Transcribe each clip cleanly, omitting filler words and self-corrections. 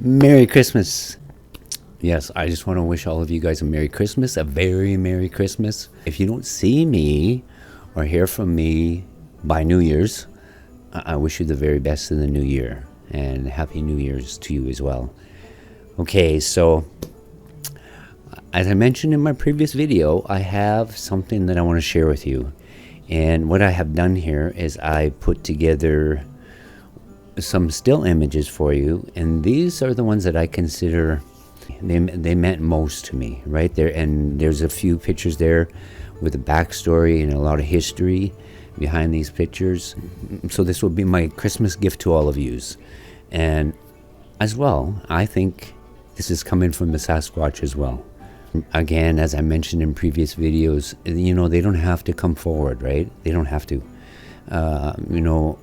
Merry Christmas. Yes, I just want to wish all of you guys a Merry Christmas, a very Merry Christmas. If you don't see me or hear from me by New Year's, I wish you the very best in the new year, and Happy New Year's to you as well. Okay, so as I mentioned in my previous video, I have something that I want to share with you. And what I have done here is I put together some still images for you, and these are the ones that I consider they meant most to me right there. And there's a few pictures there with a backstory and a lot of history behind these pictures. So this will be my Christmas gift to all of yous. And as well, I think this is coming from the Sasquatch as well. Again, as I mentioned in previous videos, you know, they don't have to come forward, right? They don't have to. You know,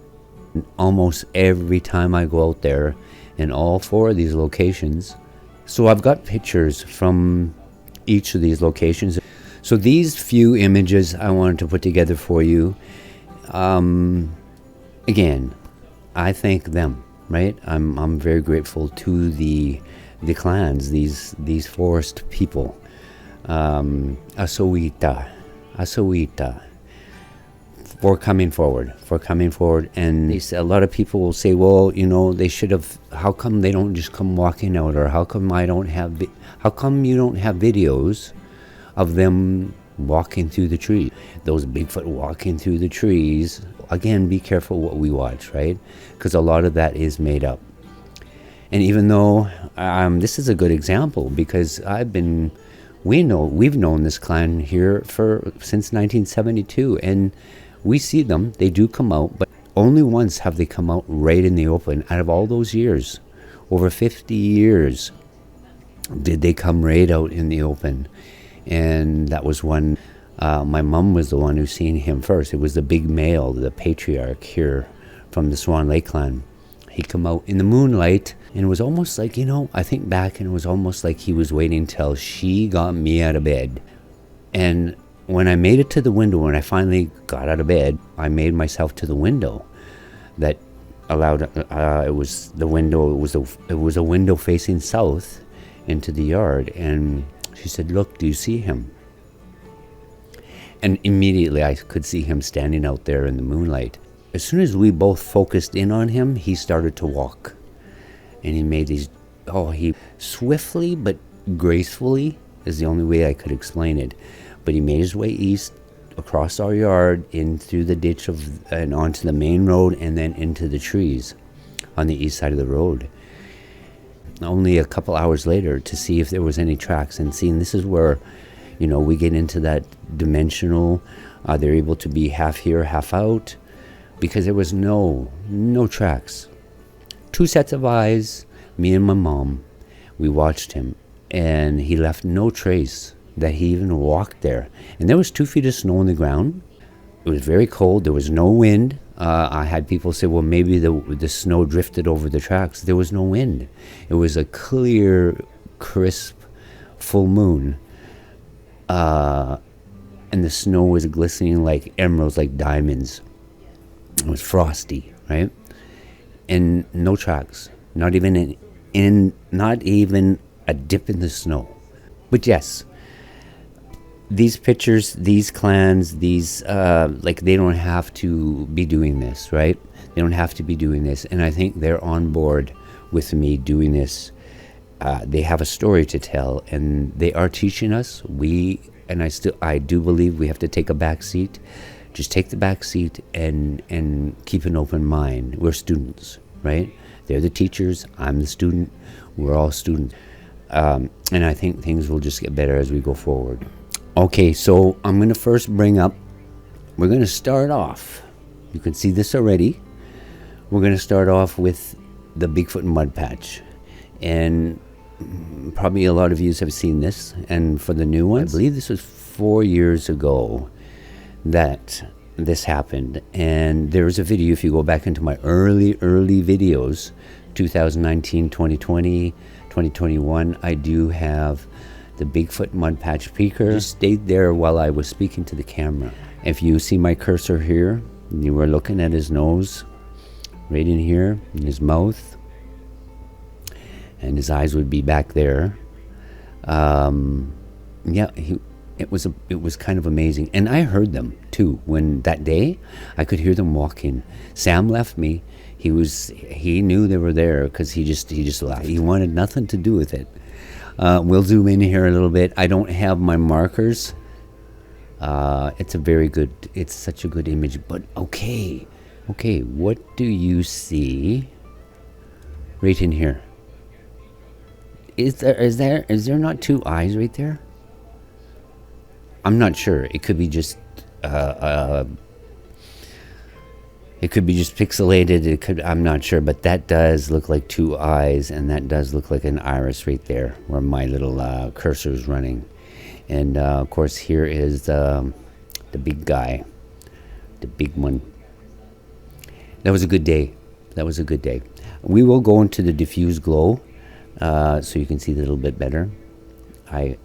almost every time I go out there in all four of these locations. So I've got pictures from each of these locations. So these few images I wanted to put together for you. Again, I thank them, right? I'm very grateful to the clans, these forest people. Asowita, for coming forward. And a lot of people will say, well, you know, they should have, how come they don't just come walking out, or how come you don't have videos of them walking through the trees, those Bigfoot walking through the trees. Again, be careful what we watch, right? Because a lot of that is made up. And even though this is a good example, because we've known this clan here since 1972, and we see them, they do come out, but only once have they come out right in the open. Out of all those years, over 50 years, did they come right out in the open. And that was when my mom was the one who seen him first. It was the big male, the patriarch here from the Swan Lake clan. He come out in the moonlight, and it was almost like, you know, I think back, and it was almost like he was waiting till she got me out of bed. And when I made it to the window, when I finally got out of bed, I made myself to the window that allowed, it was a window facing south into the yard. And she said, look, do you see him? And immediately I could see him standing out there in the moonlight. As soon as we both focused in on him, he started to walk. And he made he swiftly but gracefully is the only way I could explain it. But he made his way east, across our yard, in through the ditch and onto the main road, and then into the trees on the east side of the road. Only a couple hours later to see if there was any tracks. And seeing, this is where, you know, we get into that dimensional. They're able to be half here, half out, because there was no tracks. Two sets of eyes, me and my mom. We watched him, and he left no trace that he even walked there. And there was 2 feet of snow on the ground. It was very cold. There was no wind. I had people say, well, maybe the snow drifted over the tracks. There was no wind. It was a clear, crisp, full moon. And the snow was glistening like emeralds, like diamonds. It was frosty, right? And no tracks. Not even not even a dip in the snow. But yes, these pictures, these clans, these like, they don't have to be doing this, right? They don't have to be doing this, and I think they're on board with me doing this. They have a story to tell, and they are teaching us. I do believe we have to take a back seat. Just take the back seat and keep an open mind. We're students, right? They're the teachers. I'm the student. We're all students. And I think things will just get better as we go forward. Okay, so I'm going to first bring up, we're going to start off. You can see this already. We're going to start off with the Bigfoot mud patch. And probably a lot of you have seen this. And for the new ones, I believe this was 4 years ago that this happened. And there's a video, if you go back into my early videos, 2019, 2020, 2021, I do have the Bigfoot mud patch peeker. Just stayed there while I was speaking to the camera. If you see my cursor here, you were looking at his nose, right in here, in his mouth, and his eyes would be back there. Yeah, it was kind of amazing, and I heard them too. When that day, I could hear them walking. Sam left me. He knew they were there because he just left. He wanted nothing to do with it. We'll zoom in here a little bit. I don't have my markers. It's such a good image. But okay, what do you see right in here? Is there not two eyes right there? I'm not sure. It could be just pixelated. I'm not sure, but that does look like two eyes, and that does look like an iris right there where my little cursor is running. And of course, here is the big guy, the big one. That was a good day. We will go into the diffuse glow so you can see it a little bit better. I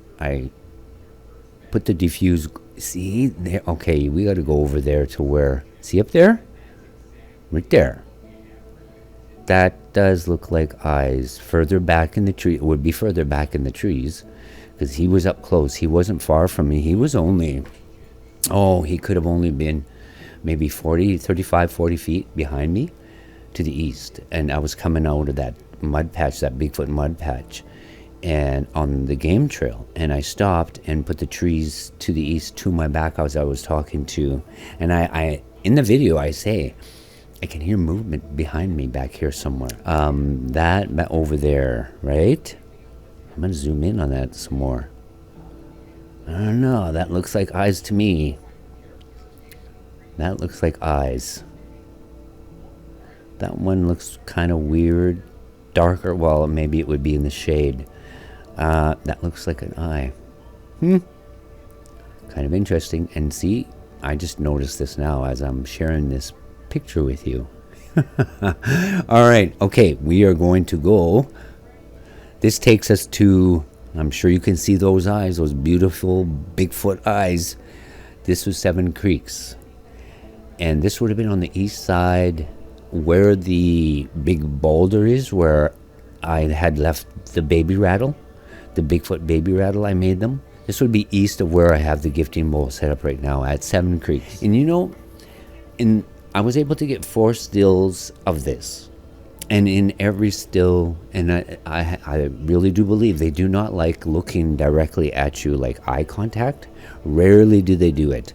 put the diffuse. See there? Okay, we got to go over there to where. See up there? Right there. That does look like eyes. Further back in the tree. It would be further back in the trees because he was up close. He wasn't far from me. He was only, he could have only been maybe 35, 40 feet behind me to the east. And I was coming out of that mud patch, that Bigfoot mud patch, and on the game trail. And I stopped and put the trees to the east to my back as I was talking to. And I in the video, I say, I can hear movement behind me back here somewhere. That over there, right? I'm going to zoom in on that some more. I don't know. That looks like eyes to me. That looks like eyes. That one looks kind of weird. Darker. Well, maybe it would be in the shade. That looks like an eye. Kind of interesting. And see, I just noticed this now as I'm sharing this picture with you. All right. Okay. We are going to go. This takes us to, I'm sure you can see those eyes, those beautiful Bigfoot eyes. This was Seven Creeks. And this would have been on the east side where the big boulder is, where I had left the baby rattle, the Bigfoot baby rattle. I made them. This would be east of where I have the gifting bowl set up right now at Seven Creeks. And you know, I was able to get 4 stills of this. And in every still, and I really do believe they do not like looking directly at you, like eye contact. Rarely do they do it.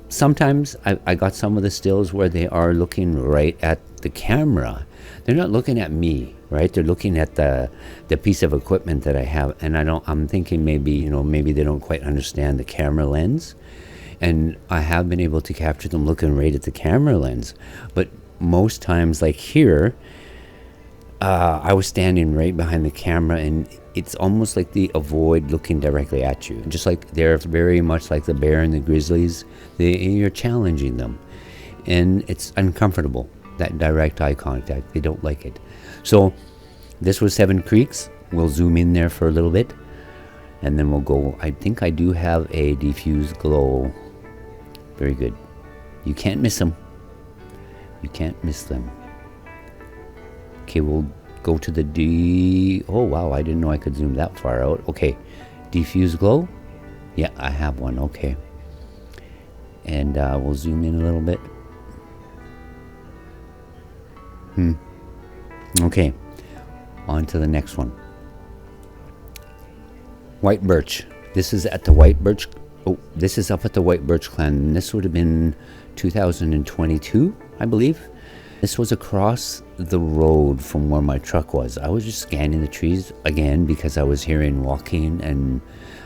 Sometimes I got some of the stills where they are looking right at the camera. They're not looking at me, right? They're looking at the piece of equipment that I have. And I'm thinking maybe they don't quite understand the camera lens. And I have been able to capture them looking right at the camera lens. But most times, like here, I was standing right behind the camera, and it's almost like they avoid looking directly at you. Just like they're very much like the bear and the grizzlies. You're challenging them, and it's uncomfortable, that direct eye contact. They don't like it. So this was Seven Creeks. We'll zoom in there for a little bit, and then we'll go. I think I do have a diffuse glow. Very good. You can't miss them. You can't miss them. Okay, we'll go to the oh wow, I didn't know I could zoom that far out. Okay, diffuse glow. Yeah, I have one. Okay. And we'll zoom in a little bit. Okay. On to the next one. White birch. This is at the White Birch. Oh, this is up at the White Birch Clan. And this would have been 2022, I believe. This was across the road from where my truck was. I was just scanning the trees again because I was hearing walking and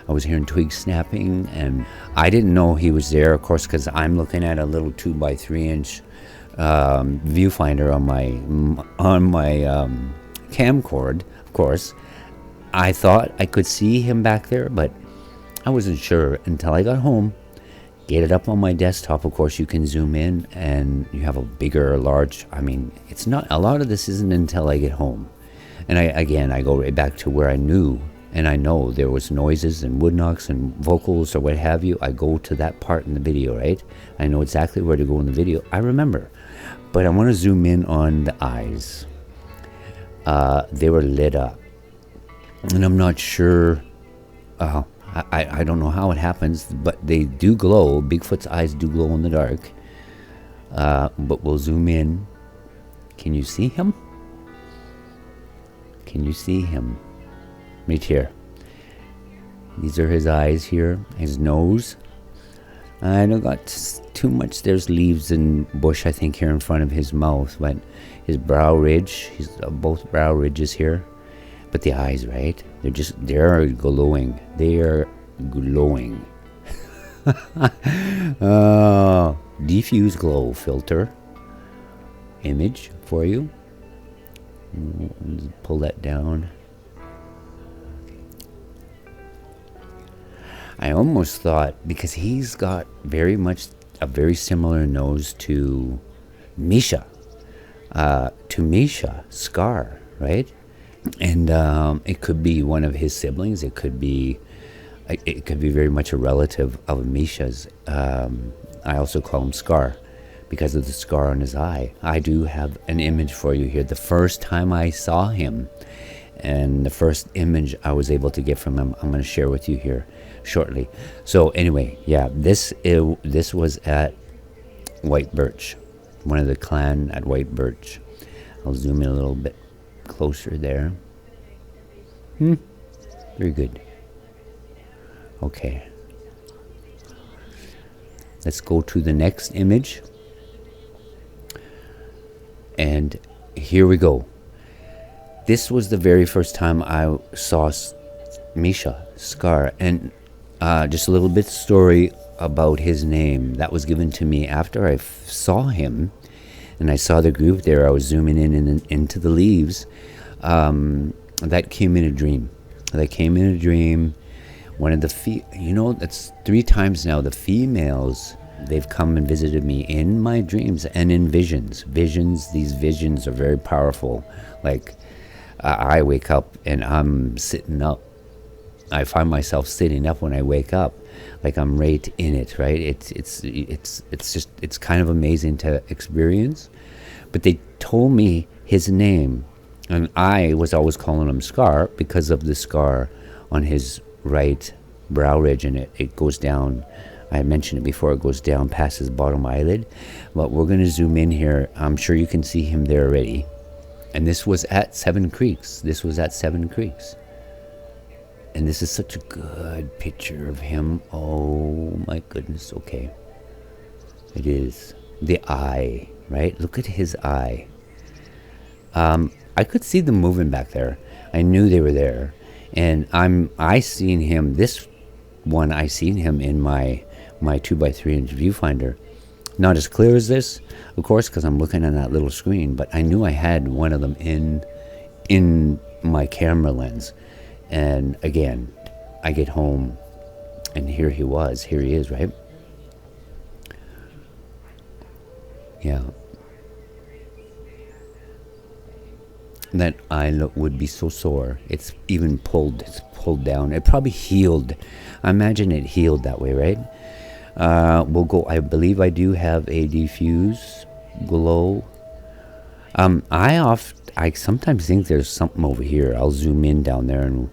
I was hearing twigs snapping, and I didn't know he was there, of course, because I'm looking at a little 2x3-inch viewfinder on my camcord. Of course, I thought I could see him back there, but I wasn't sure until I got home. Get it up on my desktop. Of course, you can zoom in and you have a bigger, large. I mean, it's not a lot of this isn't until I get home, and I go right back to where I knew. And I know there was noises and wood knocks and vocals or what have you. I go to that part in the video, right? I know exactly where to go in the video. I remember. But I want to zoom in on the eyes. They were lit up. And I'm not sure. I don't know how it happens, but they do glow. Bigfoot's eyes do glow in the dark. But we'll zoom in. Can you see him? Can you see him? Right here. These are his eyes here. His nose. I don't got too much. There's leaves and bush, I think, here in front of his mouth. But his brow ridge. He's both brow ridges here. But the eyes, right? They're glowing. They are glowing. Diffuse glow filter. Image for you. Let's pull that down. I almost thought, because he's got very much a very similar nose to Misha, Scar, right? And it could be one of his siblings. It could be very much a relative of Misha's. I also call him Scar because of the scar on his eye. I do have an image for you here. The first time I saw him, and the first image I was able to get from him, I'm going to share with you here shortly. So anyway, yeah, this was at White Birch, one of the clan at White Birch. I'll zoom in a little bit closer there. Very good. Okay, let's go to the next image, and here we go. This was the very first time I saw Misha, Scar, and just a little bit story about his name that was given to me after I saw him, and I saw the group there. I was zooming in and into the leaves. That came in a dream. One of the that's 3 times now. The females, they've come and visited me in my dreams and in visions. These visions are very powerful. Like I wake up and I'm sitting up. I find myself sitting up when I wake up, like I'm right in it, right? It's kind of amazing to experience. But they told me his name, and I was always calling him Scar because of the scar on his right brow ridge, and it goes down. I mentioned it before. It goes down past his bottom eyelid. But we're going to zoom in here. I'm sure you can see him there already. And this was at Seven Creeks. And this is such a good picture of him. Oh my goodness. Okay. It is. The eye, right? Look at his eye. I could see them moving back there. I knew they were there. And I seen him in my 2x3-inch viewfinder. Not as clear as this, of course, because I'm looking at that little screen, but I knew I had one of them in my camera lens. And again, I get home, and here he is, right? Yeah. That eye would be so sore. It's pulled down. It probably healed. I imagine it healed that way, right? We'll go. I believe I do have a diffuse glow. I sometimes think there's something over here. I'll zoom in down there and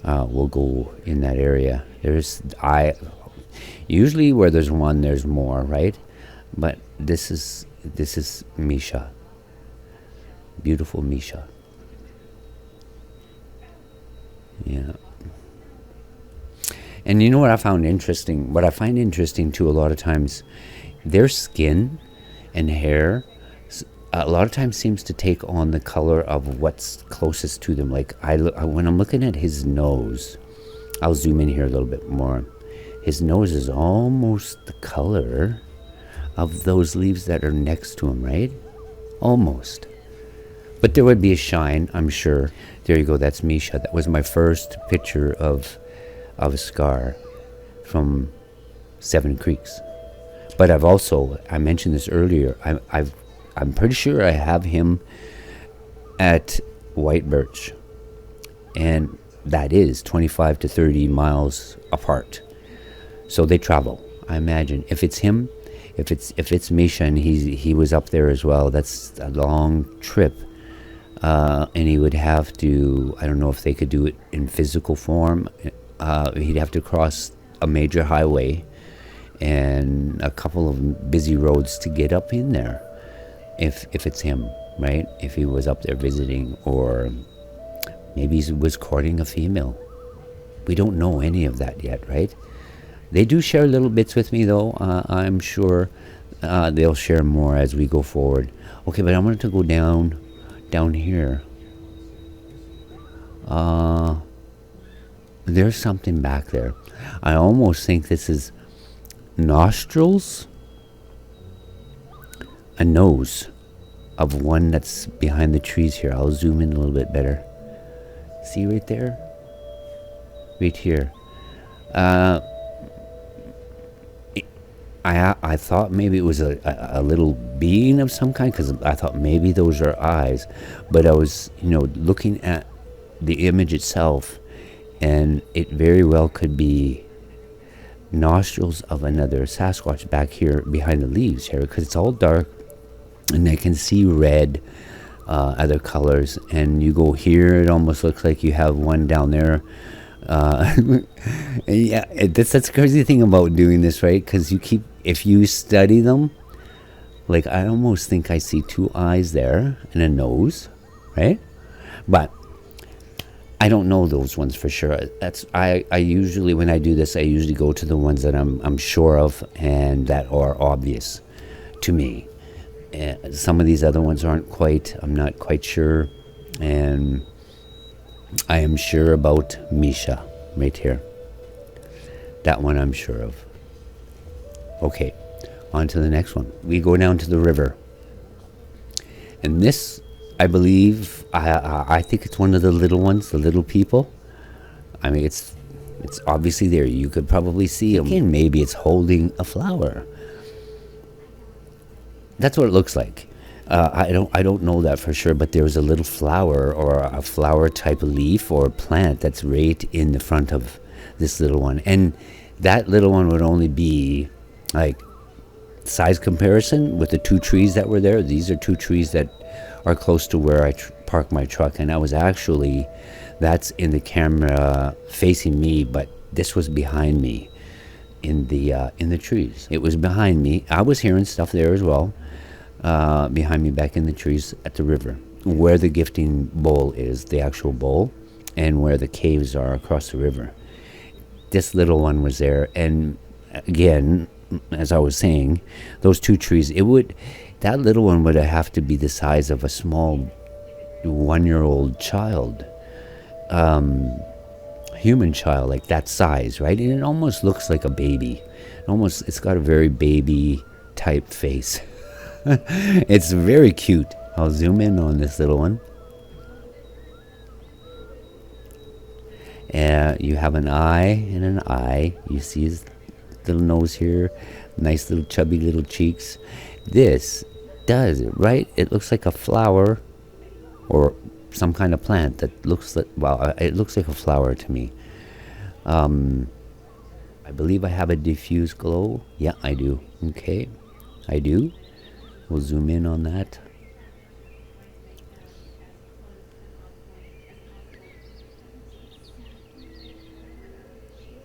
we'll go in that area. Usually where there's one, there's more, right? But this is Misha, beautiful Misha. Yeah. And you know what I found interesting? What I find interesting too, a lot of times, their skin and hair, a lot of times seems to take on the color of what's closest to them. Like when I'm looking at his nose, I'll zoom in here a little bit more. His nose is almost the color of those leaves that are next to him, right? Almost. But there would be a shine, I'm sure. There you go, that's Misha. That was my first picture of a scar from Seven Creeks. But I mentioned this earlier, I'm pretty sure I have him at White Birch. And that is 25 to 30 miles apart. So they travel, I imagine. If it's him, if it's Misha and he was up there as well, that's a long trip. And he would have to, I don't know if they could do it in physical form. He'd have to cross a major highway and a couple of busy roads to get up in there. If it's him, right? If he was up there visiting, or maybe he was courting a female. We don't know any of that yet, right? They do share little bits with me, though. I'm sure they'll share more as we go forward. Okay, but I wanted to go down here. There's something back there. I almost think this is nostrils, a nose of one that's behind the trees here. I'll zoom in a little bit better. See right there? Right here. I thought maybe it was a little being of some kind, because I thought maybe those are eyes. But I was, looking at the image itself, and it very well could be nostrils of another Sasquatch back here behind the leaves here, because it's all dark, and I can see red, other colors. And you go here, it almost looks like you have one down there. Yeah, that's the crazy thing about doing this, right? Because if you study them, like I almost think I see two eyes there and a nose, right? But I don't know those ones for sure. I usually, when I do this, I usually go to the ones that I'm sure of and that are obvious to me. Some of these other ones I'm not quite sure. And I am sure about Misha right here. That one I'm sure of. Okay, on to the next one. We go down to the river. And this, I believe, I think it's one of the little ones, the little people. I mean, it's obviously there. You could probably see them. And maybe it's holding a flower. That's what it looks like. I don't know that for sure, but there's a little flower or a flower type leaf or plant that's right in the front of this little one. And that little one would only be like size comparison with the two trees that were there. These are two trees that are close to where I park my truck. And that's in the camera facing me, but this was behind me in the trees. It was behind me. I was hearing stuff there as well. Behind me back in the trees at the river, where the gifting bowl is, the actual bowl, and where the caves are across the river. This little one was there, and again, as I was saying, those two trees, that little one would have to be the size of a small 1-year-old child, human child, like that size, right? And it almost looks like a baby. It's got a very baby type face. It's very cute. I'll zoom in on this little one. You have an eye and an eye. You see his little nose here. Nice little chubby little cheeks. This does it, right? It looks like a flower or some kind of plant that looks like, it looks like a flower to me. I believe I have a diffuse glow. Yeah, I do. Okay, I do. We'll zoom in on that.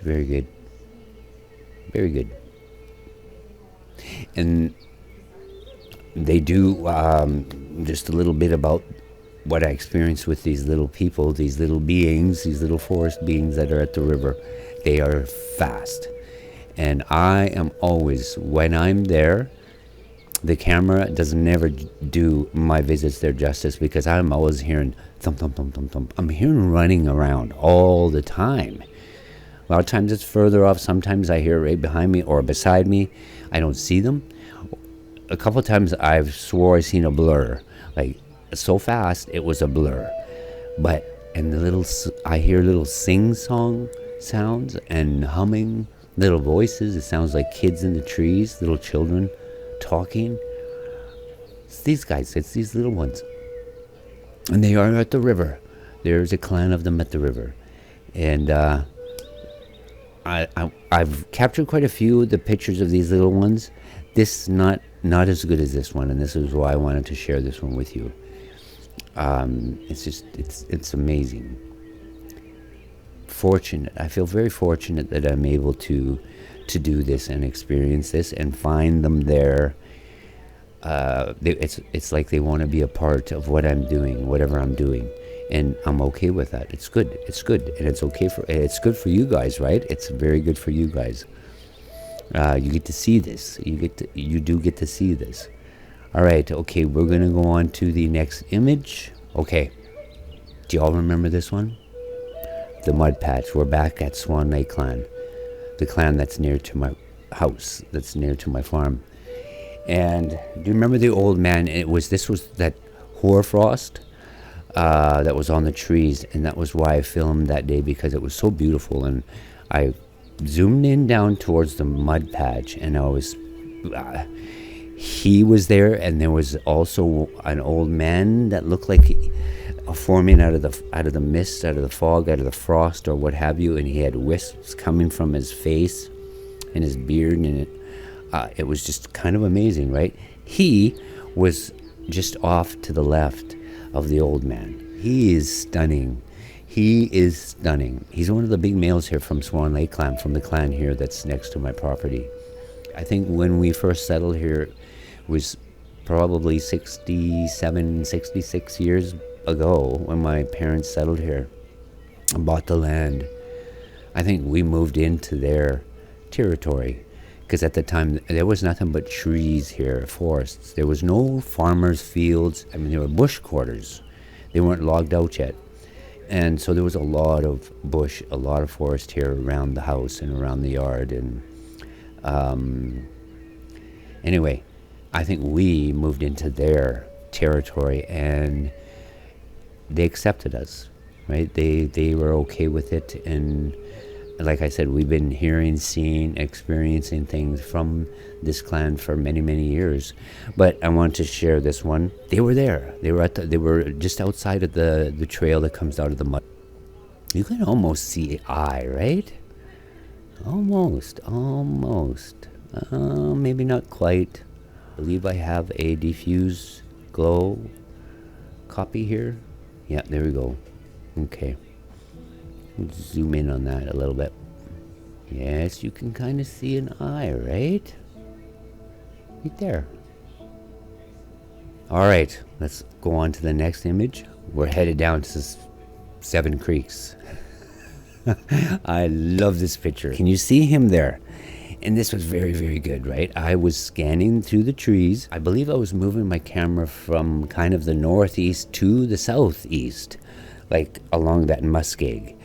Very good. Very good. And they do just a little bit about what I experienced with these little people, these little beings, these little forest beings that are at the river. They are fast. And I am always, when I'm there, the camera does never do my visits there justice, because I'm always hearing thump, thump, thump, thump, thump. I'm hearing running around all the time. A lot of times it's further off. Sometimes I hear it right behind me or beside me. I don't see them. A couple of times I've swore I seen a blur, like so fast it was a blur. But and I hear little sing-song sounds and humming, little voices. It sounds like kids in the trees, little children talking. It's these guys. It's these little ones, and they are at the river. There's a clan of them at the river, and I've captured quite a few of the pictures of these little ones. This not as good as this one, and this is why I wanted to share this one with you. It's amazing. Fortunate. I feel very fortunate that I'm able to do this and experience this and find them there. It's like they want to be a part of what I'm doing, whatever I'm doing, and I'm okay with that. It's good, and it's good for you guys, right? It's very good for you guys. You get to see this. You do get to see this. All right. Okay, we're gonna go on to the next image. Okay. Do y'all remember this one? The mud patch. We're back at Swan Lake clan, the clan that's near to my house, that's near to my farm. And do you remember the old man? This was that hoarfrost that was on the trees, and that was why I filmed that day, because it was so beautiful. And I zoomed in down towards the mud patch, and he was there, and there was also an old man that looked like forming out of the mist, out of the fog, out of the frost, or what have you, and he had wisps coming from his face and his beard, and it was just kind of amazing, right? He was just off to the left of the old man. He is stunning. He's one of the big males here from Swan Lake clan, from the clan here that's next to my property. I think when we first settled here was probably 67, 66 years ago, when my parents settled here and bought the land. I think we moved into their territory, because at the time there was nothing but trees here, forests. There was no farmers' fields. I mean, there were bush quarters. They weren't logged out yet. And so there was a lot of bush, a lot of forest here around the house and around the yard. And anyway, I think we moved into their territory, and they accepted us, right? They were okay with it. And like I said, we've been hearing, seeing, experiencing things from this clan for many, many years. But I want to share this one. They were there. They were just outside of the trail that comes out of the mud. You can almost see an eye, right? Almost. Maybe not quite. I believe I have a diffuse glow copy here. Yeah, there we go. Okay. Zoom in on that a little bit. Yes, you can kind of see an eye, right? Right there. All right, let's go on to the next image. We're headed down to Seven Creeks. I love this picture. Can you see him there? And this was very, very good, right? I was scanning through the trees. I believe I was moving my camera from kind of the northeast to the southeast, like along that muskeg.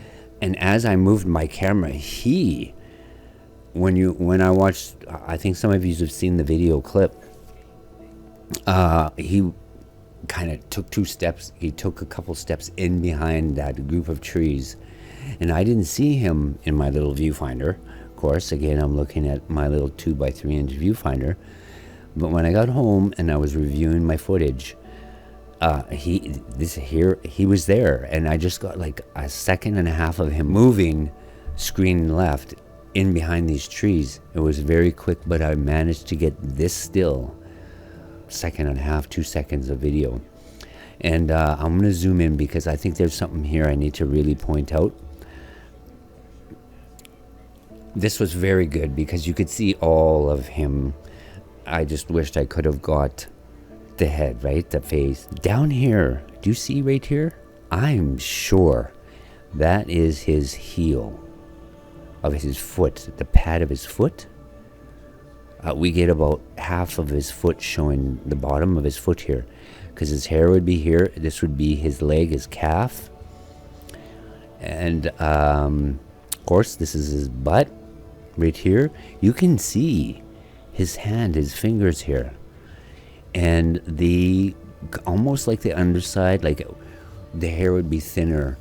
And as I moved my camera, when I watched, I think some of you have seen the video clip, he kind of took 2 steps. He took a couple steps in behind that group of trees, and I didn't see him in my little viewfinder. Of course, again, I'm looking at my little 2x3-inch viewfinder. But when I got home and I was reviewing my footage, he was there, and I just got like a second and a half of him moving screen left in behind these trees. It was very quick, but I managed to get this still. Second and a half, 2 seconds of video. And I'm going to zoom in, because I think there's something here I need to really point out. This was very good because you could see all of him. I just wished I could have got the head, right? The face. Down here, do you see right here? I'm sure that is his heel of his foot, the pad of his foot. We get about half of his foot showing, the bottom of his foot here, because his hair would be here. This would be his leg, his calf. And of course, this is his butt right here. You can see his hand, his fingers here. And the, almost like the underside, like the hair would be thinner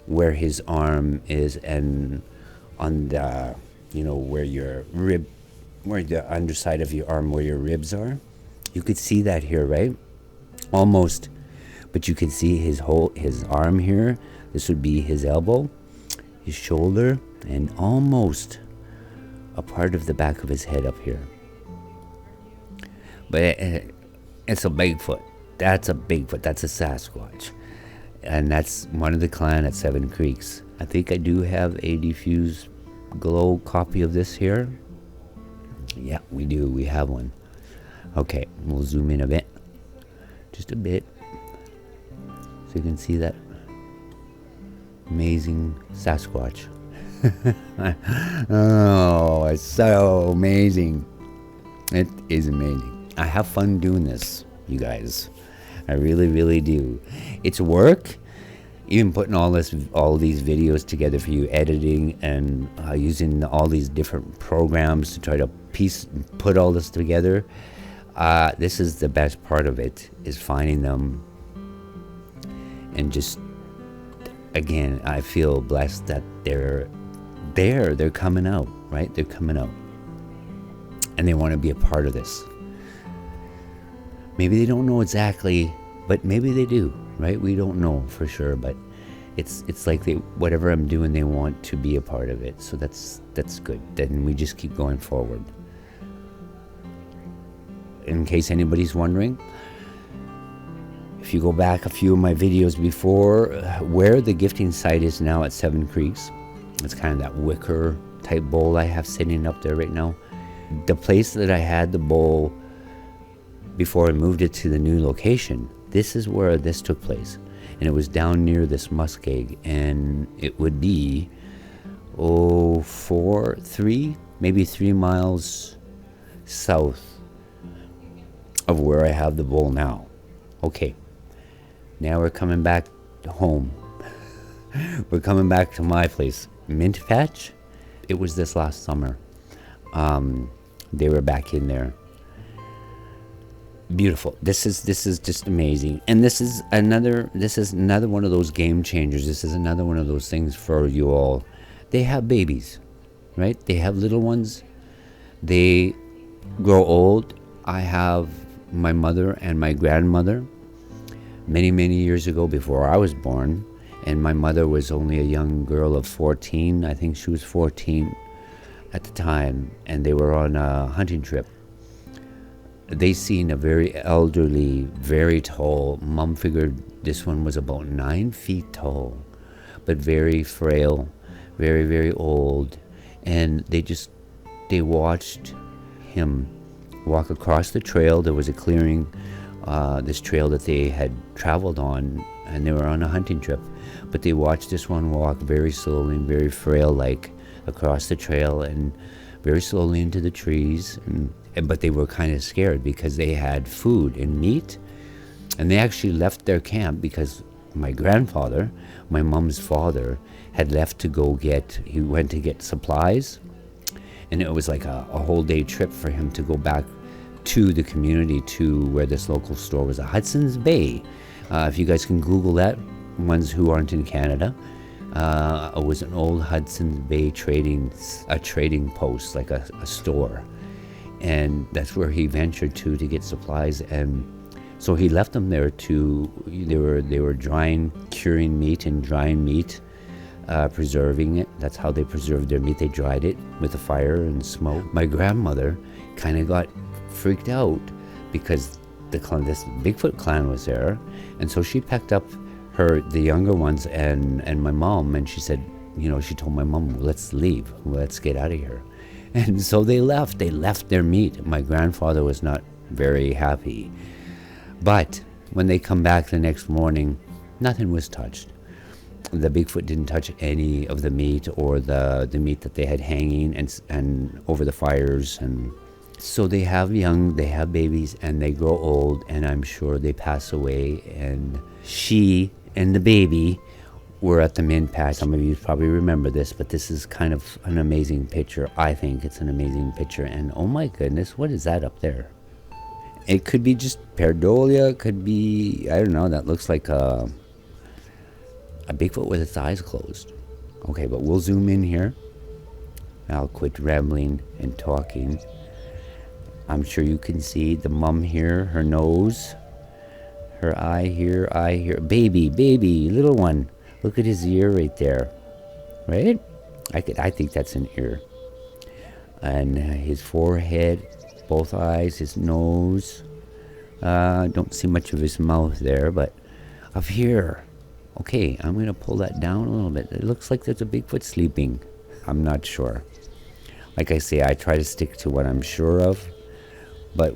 where his arm is, and on the, you know, where your rib, where the underside of your arm, where your ribs are. You could see that here, right? Almost, but you can see his arm here. This would be his elbow, his shoulder, and almost a part of the back of his head up here. But it's a Bigfoot. That's a Bigfoot. That's a Sasquatch. And that's one of the clan at Seven Creeks. I think I do have a diffuse glow copy of this here. Yeah, we do. We have one. Okay, we'll zoom in a bit. Just a bit. So you can see that amazing Sasquatch. Oh, it's so amazing. It is amazing. I have fun doing this, you guys. I really, really do. It's work. Even putting all these videos together for you, editing and using all these different programs to try to put all this together. This is the best part of it, is finding them. And just, again, I feel blessed that they're coming out, right? They're coming out. And they want to be a part of this. Maybe they don't know exactly, but maybe they do, right? We don't know for sure, but it's like whatever I'm doing, they want to be a part of it. So that's good. Then we just keep going forward. In case anybody's wondering, if you go back a few of my videos before, where the gifting site is now at Seven Creeks, it's kind of that wicker type bowl I have sitting up there right now. The place that I had the bowl before I moved it to the new location, this is where this took place. And it was down near this muskeg, and it would be, maybe 3 miles south of where I have the bowl now. Okay, now we're coming back home. We're coming back to my place, Mint Patch. It was this last summer. They were back in there. Beautiful. This is just amazing. And this is another one of those game changers. This is another one of those things for you all. They have babies, right? They have little ones. They grow old. I have my mother and my grandmother many, many years ago before I was born. And my mother was only a young girl of 14. I think she was 14 at the time. And they were on a hunting trip. They seen a very elderly, very tall, mom figured this one was about 9 feet tall, but very frail, very, very old. And they watched him walk across the trail. There was a clearing, this trail that they had traveled on, and they were on a hunting trip. But they watched this one walk very slowly and very frail-like across the trail and very slowly into the trees. But they were kind of scared because they had food and meat, and they actually left their camp because my grandfather, my mom's father, had left to go he went to get supplies, and it was like a whole day trip for him to go back to the community, to where this local store was, a Hudson's Bay. If you guys can Google that, ones who aren't in Canada, it was an old Hudson's Bay trading post, like a store. And that's where he ventured to get supplies. And so he left them there they were curing meat and drying meat, preserving it. That's how they preserved their meat. They dried it with a fire and smoke. My grandmother kind of got freaked out because this Bigfoot clan was there. And so she packed up the younger ones and my mom, and she said, she told my mom, let's leave, let's get out of here. And so they left their meat. My grandfather was not very happy, but when they come back the next morning, nothing was touched. The Bigfoot didn't touch any of the meat or the meat that they had hanging and over the fires. And so they have young, they have babies, and they grow old, and I'm sure they pass away. And she and the baby were at the mint patch. Some of you probably remember this, but this is kind of an amazing picture. I think it's an amazing picture. And oh my goodness, what is that up there? It could be just pareidolia. It could be, I don't know, that looks like a Bigfoot with its eyes closed. Okay, but we'll zoom in here. I'll quit rambling and talking. I'm sure you can see the mum here, her nose, her eye here, baby, little one. Look at his ear right there, right? I think that's an ear. And his forehead, both eyes, his nose. Don't see much of his mouth there, but up here. Okay, I'm going to pull that down a little bit. It looks like there's a Bigfoot sleeping. I'm not sure. Like I say, I try to stick to what I'm sure of. But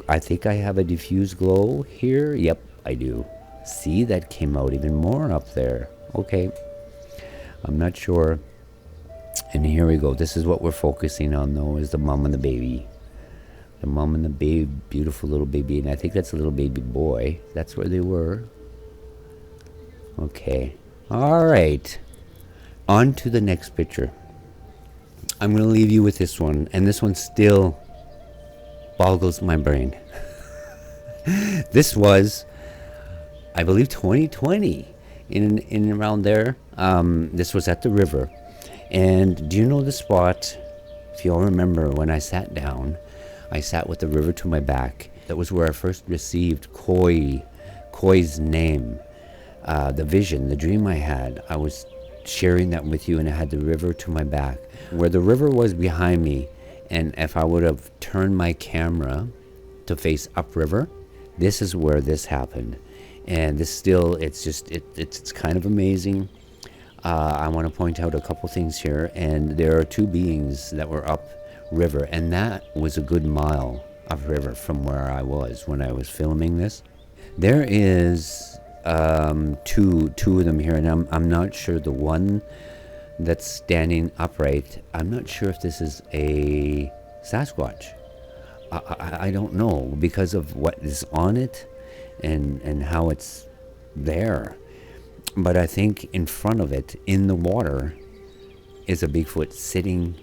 I think I have a diffuse glow here. Yep, I do. See, that came out even more up there. Okay, I'm not sure. And here we go. This is what we're focusing on, though, is the mom and the baby. The mom and the baby, beautiful little baby. And I think that's a little baby boy. That's where they were. Okay. All right. On to the next picture. I'm going to leave you with this one. And this one still boggles my brain. This was, I believe, 2020. In around there. This was at the river. And do you know the spot? If you all remember, when I sat down, I sat with the river to my back. That was where I first received Koi's name. The vision, the dream I had. I was sharing that with you, and I had the river to my back. Where the river was behind me, and if I would have turned my camera to face upriver, this is where this happened. And this still, it's kind of amazing. I want to point out a couple things here. And there are two beings that were up river, and that was a good mile upriver from where I was when I was filming this. There is two of them here, and I'm not sure. The one that's standing upright, I'm not sure if this is a Sasquatch. I don't know, because of what is on it and how it's there. But I think in front of it, in the water, is a Bigfoot sitting,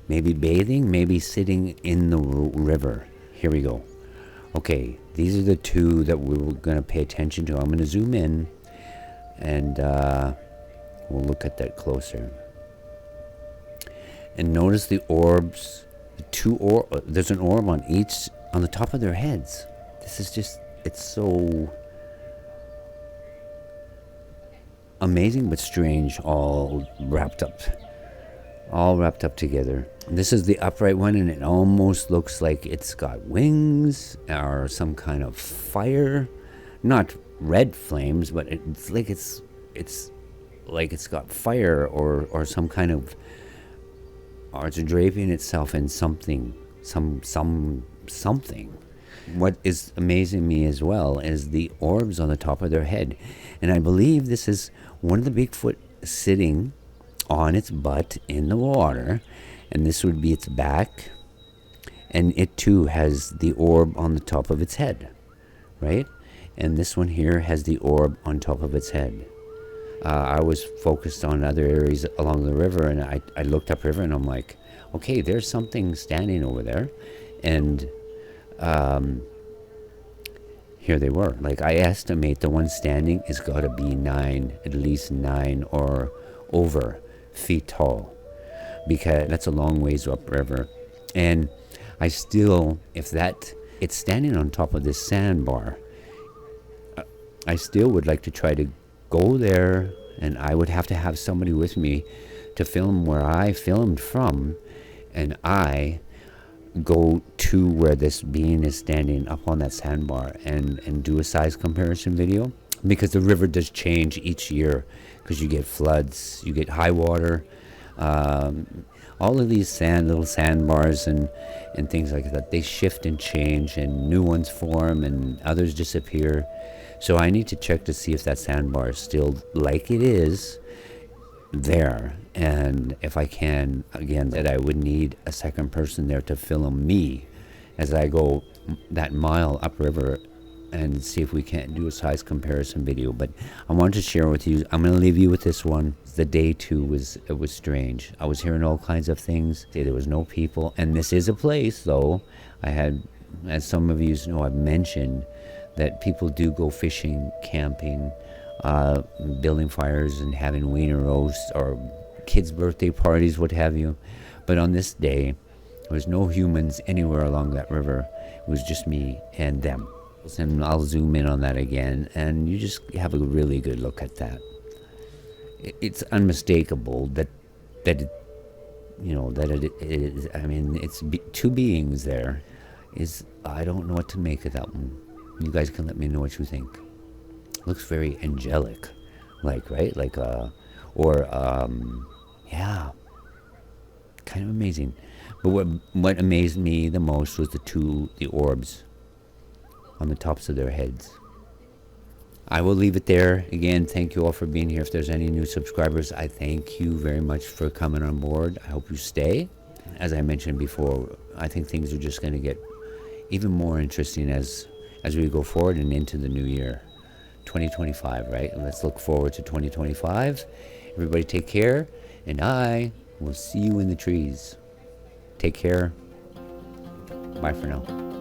maybe bathing, maybe sitting in the river. Here we go. Okay, these are the two that we're going to pay attention to. I'm going to zoom in, and we'll look at that closer. And notice the orbs. There's an orb on the top of their heads. This is just, it's so amazing but strange, all wrapped up together. This is the upright one, and it almost looks like it's got wings or some kind of fire. Not red flames, but it's like it's got fire or some kind of, or it's draping itself in something. What is amazing me as well is the orbs on the top of their head. And I believe this is one of the Bigfoot sitting on its butt in the water, and this would be its back, and it too has the orb on the top of its head, right? And this one here has the orb on top of its head. I was focused on other areas along the river, and I looked up river, and I'm like, okay, there's something standing over there. And here they were. Like, I estimate the one standing has got to be at least 9 or over feet tall, because that's a long ways upriver. And I still, it's standing on top of this sandbar, I still would like to try to go there, and I would have to have somebody with me to film where I filmed from, and I go to where this being is standing up on that sandbar and do a size comparison video. because the river does change each year, because you get floods, you get high water, all of these little sandbars and things like that, they shift and change, and new ones form and others disappear. So I need to check to see if that sandbar is still like it is there, and if I can, again, that I would need a second person there to film me as I go that mile upriver, and see if we can't do a size comparison video. But I wanted to share with you. I'm going to leave you with this one. The day two was strange. I was hearing all kinds of things. There was no people, and this is a place, though. I had, as some of you know, I've mentioned that people do go fishing, camping, building fires, and having wiener roasts or kids' birthday parties, what have you. But on this day, there was no humans anywhere along that river. It was just me and them. And I'll zoom in on that again, and you just have a really good look at that. It's unmistakable that it, you know, that it is. I mean, it's two beings there. I don't know what to make of that one. You guys can let me know what you think. Looks very angelic, like, right? Like, yeah, kind of amazing. But what amazed me the most was the orbs on the tops of their heads. I will leave it there. Again, thank you all for being here. If there's any new subscribers, I thank you very much for coming on board. I hope you stay. As I mentioned before, I think things are just going to get even more interesting as we go forward and into the new year, 2025, right? And let's look forward to 2025. Everybody take care, and I will see you in the trees. Take care. Bye for now.